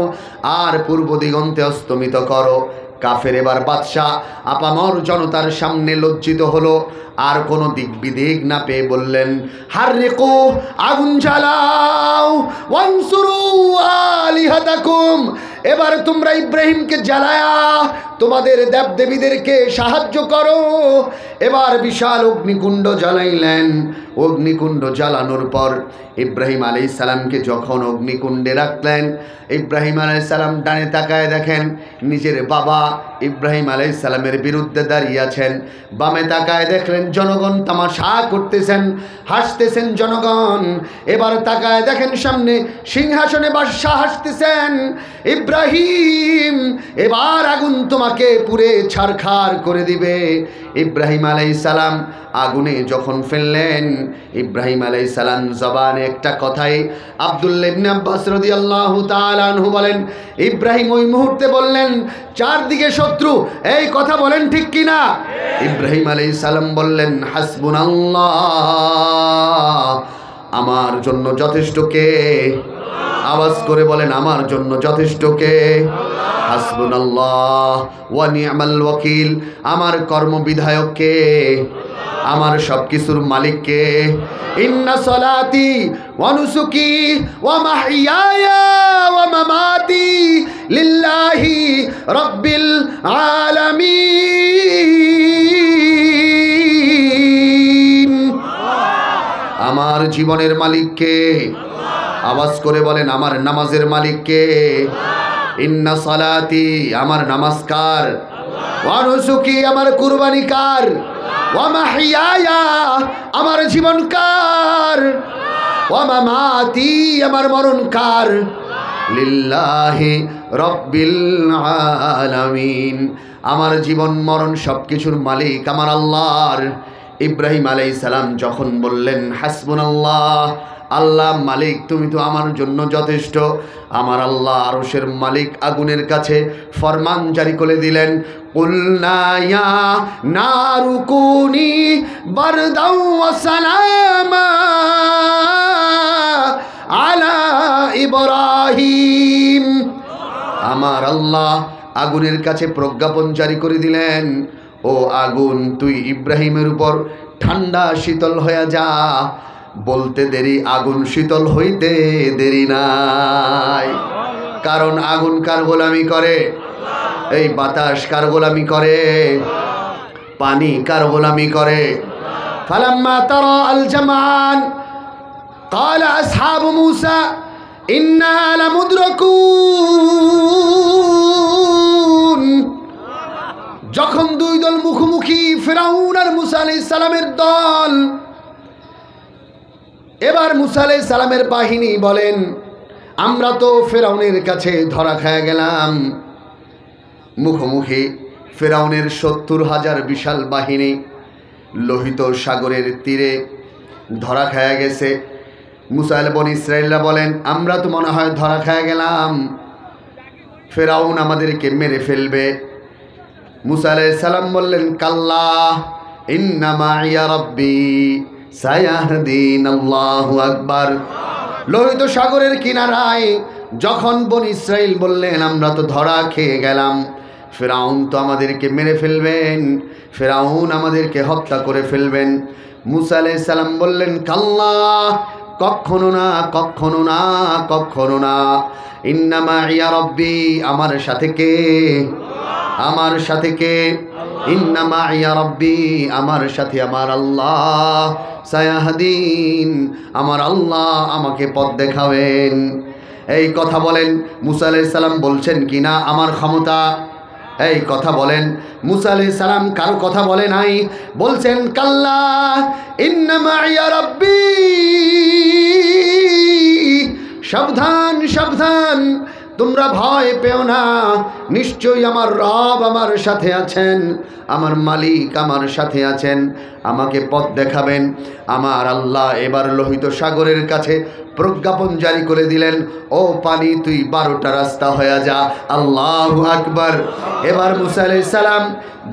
আর পূর্ব দিগন্তে অস্তমিত করো। কাফের এবার বাদশাহ আপামর জনতার সামনে লজ্জিত হলো, আর কোনো দিক বিদিক না পেয়ে বললেন, হাররিকু, আগুন জ্বালাও, ওয়ানসুরু আলিহাতাকুম, এবার তোমরা ইব্রাহিমকে জ্বালায়া তোমাদের দেবদেবীদেরকে সাহায্য করো। এবার বিশাল অগ্নিকুণ্ড জ্বালাইলেন। অগ্নিকুণ্ড জ্বালানোর পর ইব্রাহিম আলাইহিস সালামকে যখন অগ্নিকুণ্ডে রাখলেন, ইব্রাহিম আলাইহিস সালাম ডানে তাকায় দেখেন নিজের বাবা ইব্রাহিম আলাইহিস সালামের বিরুদ্ধে দাঁড়িয়ে আছেন। বামে তাকায় দেখলেন জনগণ তামাশা করতেছেন, হাসতেছেন জনগণ। এবার তাকায় দেখেন সামনে সিংহাসনে বাদশাহ হাসতেছেন। ইব্রাহিম এবার আগুন তোমাকে পুড়ে ছারখার করে দিবে। ইব্রাহিম আলাইহিস সালাম আগুনে যখন ফেললেন, ইব্রাহিম আলাইহিস সালাম জবানে একটা কথাই আব্দুল্লাহ ইবনে আব্বাস রাদিয়াল্লাহু তাআলা আনহু বলেন, ইব্রাহিম ওই মুহূর্তে বললেন, চারদিকে শত্রু, এই কথা বলেন ঠিক কিনা? ইব্রাহিম আলাইহিস সালাম বললেন, হাসবুনাল্লাহ, আমার জন্য যথেষ্ট কে? আওয়াজ করে বলেন আমার জন্য যথেষ্ট কে? হাসবুনাল্লাহ ওয়া নি'মাল ওয়াকিল। আমার কর্ম বিধায়ক কে? আমার সবকিছুর মালিক কে? ইন্না সলাতি ওয়া নুসুকি ওয়া মাহইয়ায়া ওয়া মামাতি লিল্লাহি রাব্বিল আলামিন। আমার জীবনের মালিক কে? আওয়াজ করে বলেন আমার নামাজের মালিক কে? ইন্না সালাতি আমার নামাজ কার? ওয়া নুসুকি আমার কুরবানি কার? ওয়া মাহইয়ায়া আমার জীবন কার? ওয়া মামাতি আমার মরণ কার? লিল্লাহি রাব্বিল আলামিন। আমার জীবন মরণ সবকিছুর মালিক আমার আল্লাহর। ইব্রাহিম আলাইহিস সালাম যখন বললেন হাসবুনাল্লাহ, আল্লাহ মালিক তুমি তো আমার জন্য যথেষ্ট, আমার আল্লাহ আরশের মালিক আগুনের কাছে ফরমান জারি করে দিলেন, কুলনা ইয়া নারু কুনি বারদাও ওয়া সালামা আলা ইব্রাহিম। আমার আল্লাহ আগুনের কাছে প্রজ্ঞাপন জারি করে দিলেন, ও আগুন তুই ইব্রাহিমের উপর ঠান্ডা শীতল হয়ে যা। বলতে দেরি, আগুন শীতল হইতে দেরি নাই। কারণ আগুন কার গোলামি করে? এই বাতাস কার গোলামি করে? পানি কার গোলামি করে? ফালাম্মা তারা আল জামান ক্বালা আসহাবু মূসা ইন্না লামুদরাকুন। যখন দুই দল মুখোমুখি, ফিরাউন আর মূসা আলাইহিস সালামের দল। এবার মূসা আলাইহিস সালামের বাহিনী বলেন, আমরা তো ফিরাউনের কাছে ধরা খেয়ে গেলাম। মুখোমুখি ফিরাউনের 70,000 বিশাল বাহিনী লোহিত সাগরের তীরে ধরা খেয়ে গেছে। মূসা বনী ইসরাঈলরা বলেন, আমরা তো মনে হয় ধরা খেয়ে গেলাম, ফিরাউন আমাদেরকে মেরে ফেলবে। মূসা আলাইহিস সালাম বললেন, কাল্লা ইন্না মাইয়া রাব্বি সায়াহদিন। আল্লাহু আকবার। লোহিত সাগরের কিনারায় যখন বনী ইসরাঈল বললেন আমরা তো ধরা খেয়ে গেলাম, ফিরাউন তো আমাদেরকে মেরে ফেলবেন, ফিরাউন আমাদেরকে হত্যা করে ফেলবেন। মূসা আলাইহিস সালাম বললেন, কাল্লা কখনো না, কখনো না, কখনো না। ইন্না মাইয়া রাব্বি আমার সাথে কে? আমার সাথে কে? ইন্না মাইয়া রাব্বি আমার সাথে আমার আল্লাহ, সায়াহদিন আমার আল্লাহ আমাকে পথ দেখাবেন। এই কথা বলেন মূসা আলাইহিস সালাম বলছেন কিনা আমার ক্ষমতা? এই কথা বলেন মূসা আলাইহিস সালাম কারো কথা বলে নাই, বলছেন কাল্লা ইন্না মাইয়া রাব্বি। সাবধান সাবধান, তোমরা ভয় পেও না, নিশ্চয়ই আমার রব আমার সাথে আছেন, আমার মালিক আমার সাথে আছেন, আমাকে পথ দেখাবেন। আমার আল্লাহ এবার লোহিত সাগরের কাছে প্রজ্ঞাপন জারি করে দিলেন, ও পানি তুই 12টা রাস্তা হয়ে যা। আল্লাহু আকবার। এবার মূসা আলাইহিস সালাম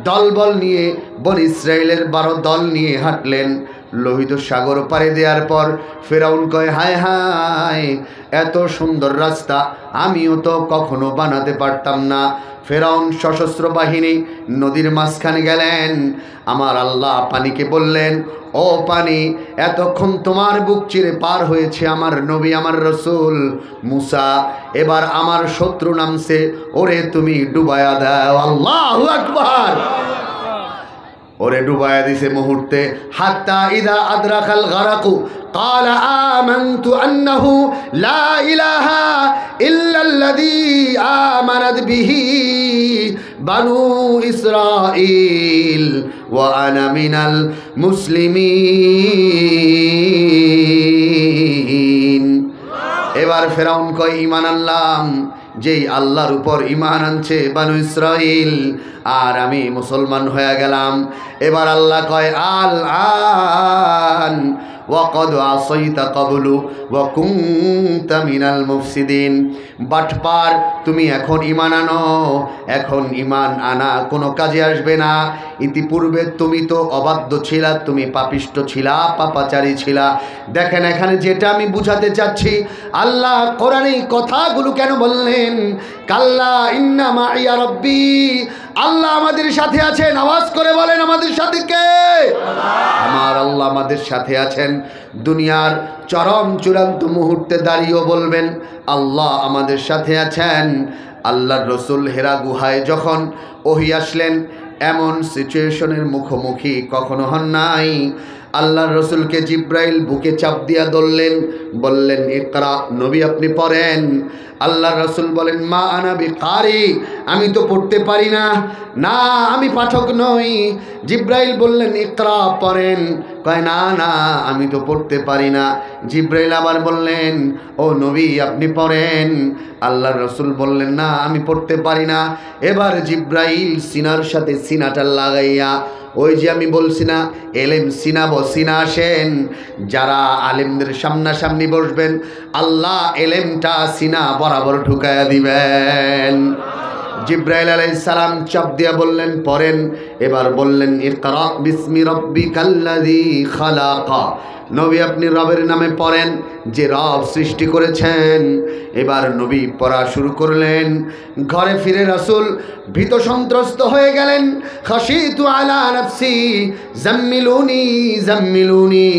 দলবল নিয়ে বনী ইসরাঈলের 12 দল নিয়ে হাঁটলেন। লোহিত সাগর পাড়ি দেওয়ার পর ফিরাউন কয়, হায় হায়, এত সুন্দর রাস্তা আমিও তো কখনো বানাতে পারতাম না। ফিরাউন সশস্ত্র বাহিনী নদীর মাঝখানে গেলেন। আমার আল্লাহ পানিকে বললেন, ও পানি, এতক্ষণ তোমার বুক চিরে পার হয়েছে আমার নবী আমার রসুল মূসা, এবার আমার শত্রু নামছে, ওরে তুমি ডুবায়া দাও। আল্লাহু আকবার। ওরে ডুবায়া দিছে মুহূর্তে। হাত্তা ইদা আদরাকাল গারাকু ক্বালা আমানতু আন্নাহু লা ইলাহা ইল্লাল্লাযী আমানাত বিহি বানু ইসরাঈল ওয়া আনা মিনাল মুসলিমিন। এবার ফিরাউন কয়, ঈমান আনলাম, যেই আল্লাহর উপর ঈমান আনছে বানু ইসরাঈল, আর আমি মুসলমান হয়ে গেলাম। এবার আল্লাহ কয়, আল আন وقد عصيت قبل وكنت من المفسدين বাটপার তুমি এখন ঈমান আনো এখন ঈমান আনা কোনো কাজে আসবে না ইতিপূর্বে তুমি তো অবাধ্য ছিলা তুমি পাপিষ্ঠ ছিলা পাপাচারী ছিলা দেখেন এখানে যেটা আমি বুঝাতে চাচ্ছি আল্লাহ কোরআনে কথাগুলো কেন বললেন কাল্লা ইন্না মাইয়া রাব্বি আল্লাহ আমাদের সাথে আছেন আওয়াজ করে বলেন আমাদের সাথে কে আমার আল্লাহ আমাদের সাথে আছেন দুনিয়ার চরম চূড়ান্ত মুহূর্তে দাঁড়িয়েও বলবেন আল্লাহ আমাদের সাথে আছেন আল্লাহর রাসূল হেরা গুহায় যখন ওহী আসলেন এমন সিচুয়েশনের মুখোমুখি কখনো হন নাই আল্লাহর রাসূলকে জিব্রাইল বুকে চাপ দিয়া ধরলেন বললেন ইকরা নবী আপনি পড়েন আল্লাহর রাসূল বলেন মা আনা বিকারি আমি তো পড়তে পারি না না আমি পাঠক নই জিব্রাইল বললেন ইকরা পড়েন কয় না না আমি তো পড়তে পারি না জিব্রাইল আবার বললেন ও নবী আপনি পড়েন আল্লাহর রাসূল বললেন না আমি পড়তে পারি না এবার জিব্রাইল সিনার সাথে সিনাটা লাগাইয়া ওই যে আমি বলছি না এলেম সিনাবো সিনা আসেন যারা আলেমদের সামনাসামনি বসবেন আল্লাহ এলেমটা সিনা বরাবর ঢুকায়া দিবেন জিব্রাইল আলাইহিস সালাম চাপ দিয়া বললেন পড়েন এবার বললেন ইকরা বিসমি রাব্বিকাল্লাযী খালাকা নবী আপনি রবের নামে পড়েন যে রব সৃষ্টি করেছেন এবার নবী পড়া শুরু করলেন ঘরে ফিরে রাসূল ভীত সন্ত্রস্ত হয়ে গেলেন খাশিতু আলা নাফসি জাম্মিলুনি জাম্মিলুনি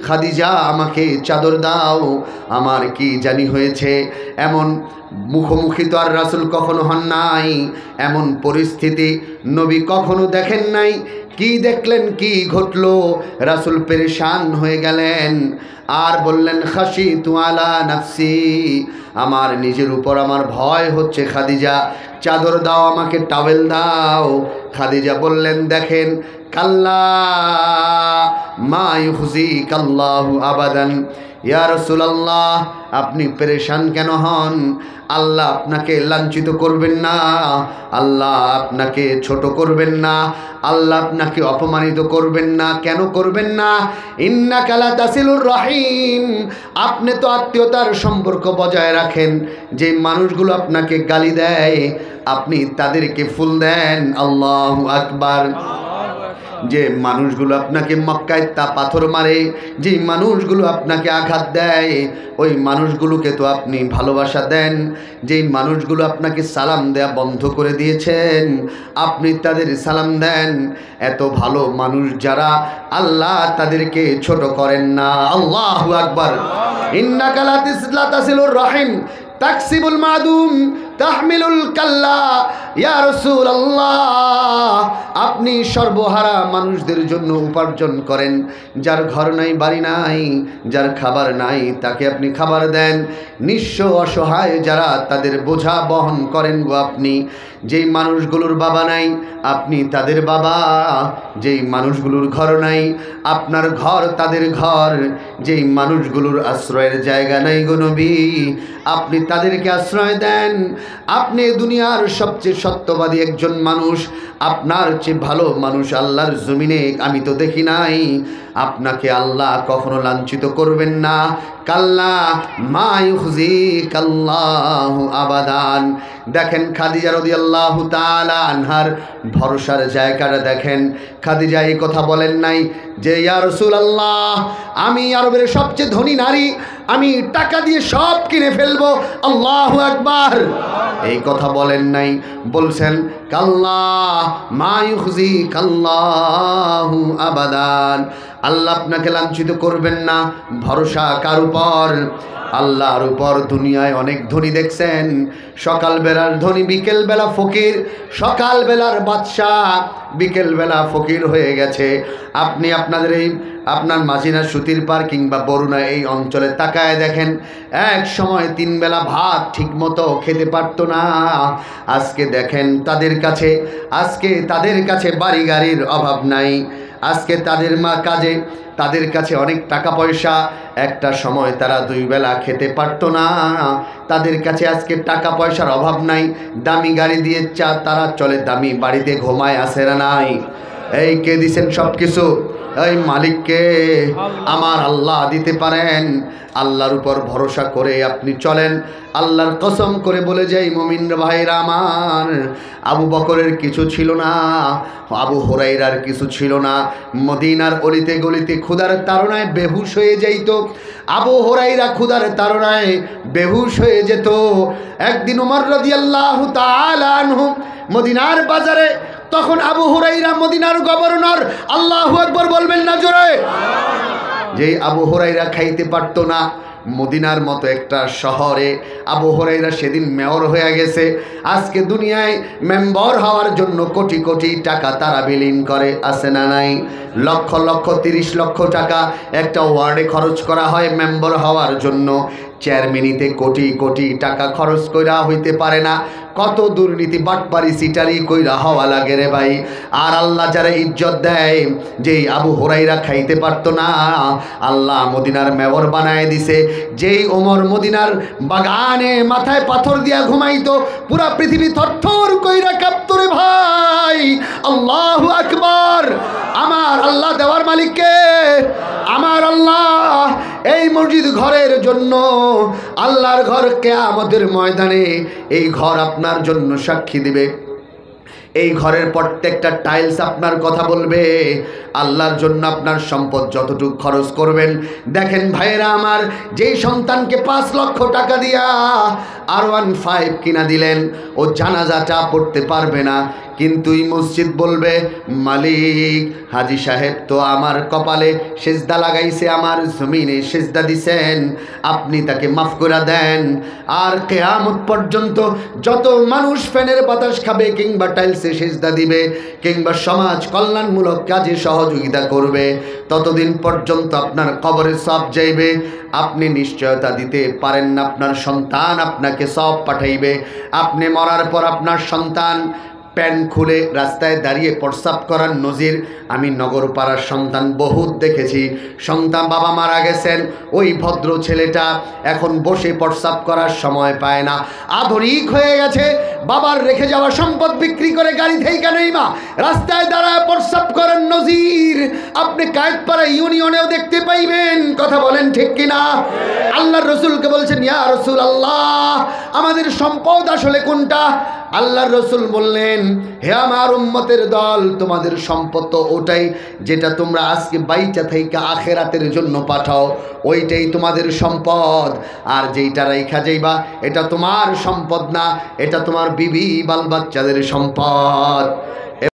খাদিজা আমাকে চাদর দাও আমার কি জানি হয়েছে এমন মুখোমুখি তো আর রাসূল কখনো হন নাই এমন পরিস্থিতি নবী কখনো দেখেন নাই কি দেখলেন কি ঘটলো রাসূল পেরেশান হয়ে গেলেন আর বললেন খাশিতু আলা নাফসি আমার নিজের উপর আমার ভয় হচ্ছে খাদিজা চাদর দাও আমাকে টাওয়েল দাও খাদিজা বললেন দেখেন কাল্লা মা ইউখজিকাল্লাহু আবাদান ইয়া রাসূলুল্লাহ আপনি পেরেশান কেন হন আল্লাহ আপনাকে লাঞ্ছিত করবেন না আল্লাহ আপনাকে ছোট করবেন না আল্লাহ আপনাকে অপমানিত করবেন না কেন করবেন না ইন্নাকা লা তাসিলুর রহিম আপনি তো আত্মীয়তার সম্পর্ক বজায় রাখেন যে মানুষগুলো আপনাকে গালি দেয় আপনি তাদেরকে ফুল দেন আল্লাহু আকবার যে মানুষগুলো আপনাকে মক্কায় পাথর মারে যে মানুষগুলো আপনাকে আঘাত দেয় ওই মানুষগুলোকে তো আপনি ভালোবাসা দেন যেই মানুষগুলো আপনাকে সালাম দেয়া বন্ধ করে দিয়েছেন আপনি তাদের সালাম দেন এত ভালো মানুষ যারা আল্লাহ তাদেরকে ছোট করেন না আল্লাহু আকবার ইন্নাকা লা তাসিলুর রহিম তাকসিবুল মাদুম তাহমিলুল কাল্লা ইয়া রাসূলুল্লাহ আপনি সর্বহারা মানুষদের জন্য উপার্জন করেন যার ঘর নাই বাড়ি নাই যার খাবার নাই তাকে আপনি খাবার দেন নিঃস্ব অসহায় যারা তাদের বোঝা বহন করেন গো আপনি যেই মানুষগুলোর বাবা নাই আপনি তাদের বাবা যেই মানুষগুলোর ঘর নাই আপনার ঘর তাদের ঘর যেই মানুষগুলোর আশ্রয়ের জায়গা নাই গো নবী আপনি তাদেরকে আশ্রয় দেন আপনি দুনিয়ার সবচেয়ে সত্যবাদী একজন মানুষ আপনার চেয়ে ভালো মানুষ আল্লাহর জমিনে আমি তো দেখি নাই আপনাকে আল্লাহ কখনো লাঞ্ছিত করবেন না কাল্লা মা ইউখজিকাল্লাহু আবাদান দেখেন খাদিজা রাদিয়াল্লাহু তাআলা আনহার ভরসার জায়গাটা দেখেন খাদিজা এই কথা বলেন নাই যে ইয়া রাসূলুল্লাহ আমি আরবের সবচেয়ে ধনী নারী আমি টাকা দিয়ে সব কিনে ফেলবো আল্লাহু আকবার এই কথা বলেন নাই বলছেন কাল্লা মা ইউখজিকাল্লাহু আবাদান আল্লাহ আপনাকে লাঞ্ছিত করবেন না ভরসা কার উপর আল্লাহর উপর দুনিয়ায় অনেক ধনী দেখছেন সকালবেলার ধনী বিকেলবেলা ফকির সকালবেলার বাদশাহ বিকেলবেলা ফকির হয়ে গেছে আপনি আপনাদের এই আপনার মাঝিনা সুতির পার কিংবা বরুণা এই অঞ্চলে তাকায় দেখেন এক সময় 3 বেলা ভাত ঠিকমতো খেতে পারতো না আজকে দেখেন তাদের কাছে বাড়ি গাড়ির অভাব নাই আজকে তাদের কাছে অনেক টাকা পয়সা একটা সময় তারা 2 বেলা খেতে পারতো না তাদের কাছে আজকে টাকা পয়সার অভাব নাই দামি গাড়ি দিয়ে তারা চলে দামি বাড়িতে ঘুমায় আসে না নাই এই কে দিছেন সব কিছু? এই মালিককে আমার আল্লাহ দিতে পারেন। আল্লাহর উপর ভরসা করে আপনি চলেন। আল্লাহর কসম করে বলে যাই মুমিন ভাইরা আমার, আবু বকরের কিছু ছিল না, আবু হুরায়রার কিছু ছিল না। মদিনার অলিতে গলিতে ক্ষুধার তাড়নায় বেহুশ হয়ে যাইত। আবু হুরায়রা ক্ষুধার তাড়নায় বেহুশ হয়ে যেত। একদিন ওমর রাদিয়াল্লাহু তাআলা আনহু মদিনার বাজারে, তখন আবু হুরায়রা মদিনার গভর্নর। আল্লাহু আকবার বলবেন না জোরে? যেই আবু হুরায়রা খাইতে পারতো না, মদিনার মতো একটা শহরে আবু হুরায়রা সেদিন মেয়র হয়ে গেছে। আজকে দুনিয়ায় মেম্বার হওয়ার জন্য কোটি কোটি টাকা তারা বিলীন করে, আছে না নাই? লক্ষ লক্ষ 30 লক্ষ টাকা একটা ওয়ার্ডে খরচ করা হয় মেম্বার হওয়ার জন্য। চেয়ারম্যানিতে কোটি কোটি টাকা খরচ কইরা হইতে পারে না। কত দুর্নীতি বাটপারি সিটারি কইরা হওয়া লাগে রে ভাই। আর আল্লাহ যারা ইজ্জত দেয়, যেই আবু হুরায়রা খাইতে পারতো না, আল্লাহ মদিনার মেয়র বানায় দিছে। যেই ওমর মদিনার বাগানে মাথায় পাথর দিয়া ঘুমাইতো, পুরা পৃথিবী থরথর কইরা কাঁপতো রে ভাই। আল্লাহু আকবার। আমার আল্লাহ দেওয়ার মালিককে, আমার আল্লাহ এই মসজিদ ঘরের জন্য, আল্লাহর ঘর কিয়ামতের ময়দানে এই ঘর আপনার জন্য সাক্ষী দিবে। এই ঘরের প্রত্যেকটা টাইলস আপনার কথা বলবে। আল্লাহর জন্য আপনার সম্পদ যতটুকু খরচ করবেন। দেখেন ভাইয়েরা আমার, যেই সন্তানকে 5 লক্ষ টাকা দিয়া R15 কিনা দিলেন, ও জানাজাটা পড়তে পারবে না, কিন্তু এই মসজিদ বলবে, মালিক হাজি সাহেব তো আমার কপালে সেজদা লাগাইছে, আমার জমিনে সেজদা দিছেন, আপনি তাকে মাফ করে দেন। আর কিয়ামত পর্যন্ত যত মানুষ ফ্যানের বাতাস খাবে, কিংবা টাইলসে সেজদা দিবে, কিংবা সমাজ কল্যাণমূলক কাজে সহযোগিতা করবে, ততদিন পর্যন্ত আপনার কবরে সব যাইবে। আপনি নিশ্চয়তা দিতে পারেন না আপনার সন্তান আপনাকে সব পাঠাইবে। আপনি মরার পর আপনার সন্তান প্যান্ট খুলে রাস্তায় দাঁড়িয়ে প্রস্রাব করার নজির আমি নগরপাড়ার সন্তান বহুত দেখেছি। সন্তান বাবা মারা গেছেন, ওই ভদ্র ছেলেটা এখন বসে প্রস্রাব করার সময় পায় না, আধুনিক হয়ে গেছে, বাবার রেখে যাওয়া সম্পদ বিক্রি করে গাড়ি থেকে নেই মা রাস্তায় দাঁড়ায় প্রস্রাব করার নজির আপনি কায়েতপাড়া ইউনিয়নেও দেখতে পাইবেন। কথা বলেন ঠিক কিনা? আল্লাহর রসুলকে বলছেন, ইয়া রাসূলুল্লাহ, আমাদের সম্পদ আসলে কোনটা? আল্লাহর রসুল বললেন, হে আমার উম্মতের দল, তোমাদের সম্পদ তো ওটাই যেটা তোমরা আজকে বাইচা থেকে আখেরাতের জন্য পাঠাও, ওইটাই তোমাদের সম্পদ। আর যেইটা রাইখা যাইবা এটা তোমার সম্পদ না, এটা তোমার বিবি বাল বাচ্চাদের সম্পদ।